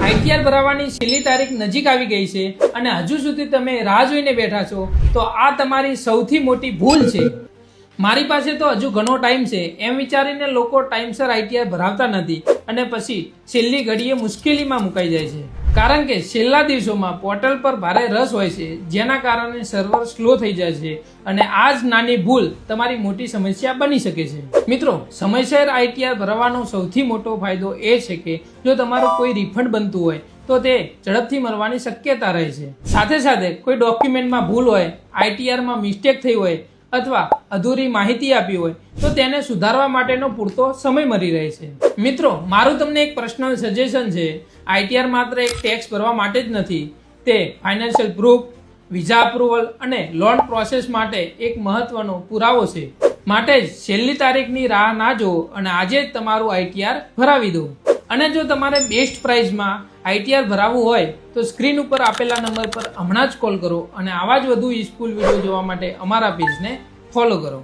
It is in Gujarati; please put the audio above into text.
આઈટીઆર ભરાવાની છેલ્લી તારીખ નજીક આવી ગઈ છે અને હજુ સુધી તમે રાહ જોઈને બેઠા છો તો આ તમારી સૌથી મોટી ભૂલ છે. મારી પાસે તો હજુ ઘણો ટાઈમ છે એમ વિચારીને લોકો ટાઈમસર આઈટીઆર ભરાવતા નથી અને પછી છેલ્લી ઘડીએ મુશ્કેલીમાં મુકાઈ જાય છે. કારણ કે છેલ્લા દિવસોમાં પોર્ટલ પર ભારે રસ હોય છે, જેના કારણે સર્વર સ્લો થઈ જાય છે અને આ જ નાની ભૂલ તમારી મોટી સમસ્યા બની શકે છે. મિત્રો, સમયસર આઈટીઆર ભરવાનો સૌથી મોટો ફાયદો એ છે કે જો તમારું કોઈ રિફંડ બનતું હોય તો તે ઝડપથી મળવાની શક્યતા રહે છે. સાથે સાથે કોઈ ડોક્યુમેન્ટમાં ભૂલ હોય, આઈટીઆરમાં મિસ્ટેક થઈ હોય અથવા અધૂરી માહિતી આપી હોય તો તેને સુધારવા માટેનો પૂરતો સમય મળી રહે છે. મિત્રો, મારું તમને એક પર્સનલ સજેશન છે. આઈટીઆર માત્ર એક ટેક્સ ભરવા માટે જ નથી, તે ફાઇનાન્શિયલ પ્રૂફ, વિઝા અપ્રુવલ અને લોન પ્રોસેસ માટે એક મહત્વનો પુરાવો છે. માટે જ છેલ્લી તારીખની રાહ ના જુઓ અને આજે જ તમારું આઈટીઆર ભરાવી દો. અને જો તમારે બેસ્ટ પ્રાઇઝમાં આઈટીઆર ભરાવવું હોય તો સ્ક્રીન ઉપર આપેલા નંબર પર હમણાં જ કોલ કરો અને આવા જ વધુ યુઝફુલ વિડીયો જોવા માટે અમારા પેજને ફોલો કરો.